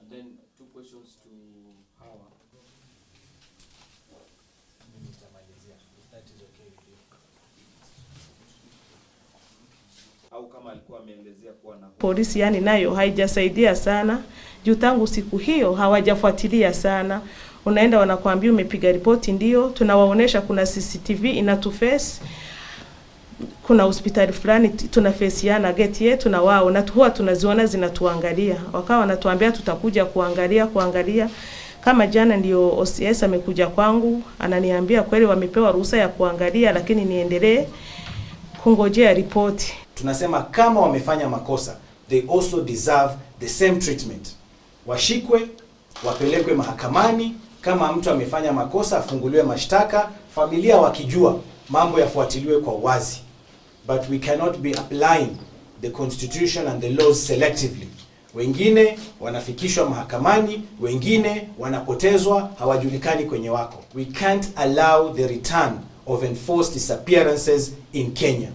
then two questions to Hawa. That is okay with you. Au kama alikuwa ameelezea kuwa na polisi, yani nayo haijasaidia sana. Juu tangu siku hiyo hawajafuatilia sana. Unaenda wanakuambia umepiga ripoti, ndio tunawaonesha kuna CCTV inatuface, kuna hospitali fulani tunafesiana geti yetu na wao, na huwa tunaziona zinatuangalia. Wakawa wanatuambia tutakuja kuangalia. Kama jana ndio OCS amekuja kwangu ananiambia kweli wamepewa ruhusa ya kuangalia, lakini niendelee kungojea ripoti. Tunasema kama wamefanya makosa, they also deserve the same treatment. Washikwe, wapelekwe mahakamani. Kama mtu amefanya makosa afunguliwe mashtaka, familia wakijua, mambo yafuatiliwe kwa wazi. But we cannot be applying the constitution and the laws selectively. Wengine wanafikishwa mahakamani, wengine wanapotezwa, hawajulikani kwenye wako. We can't allow the return of enforced disappearances in Kenya.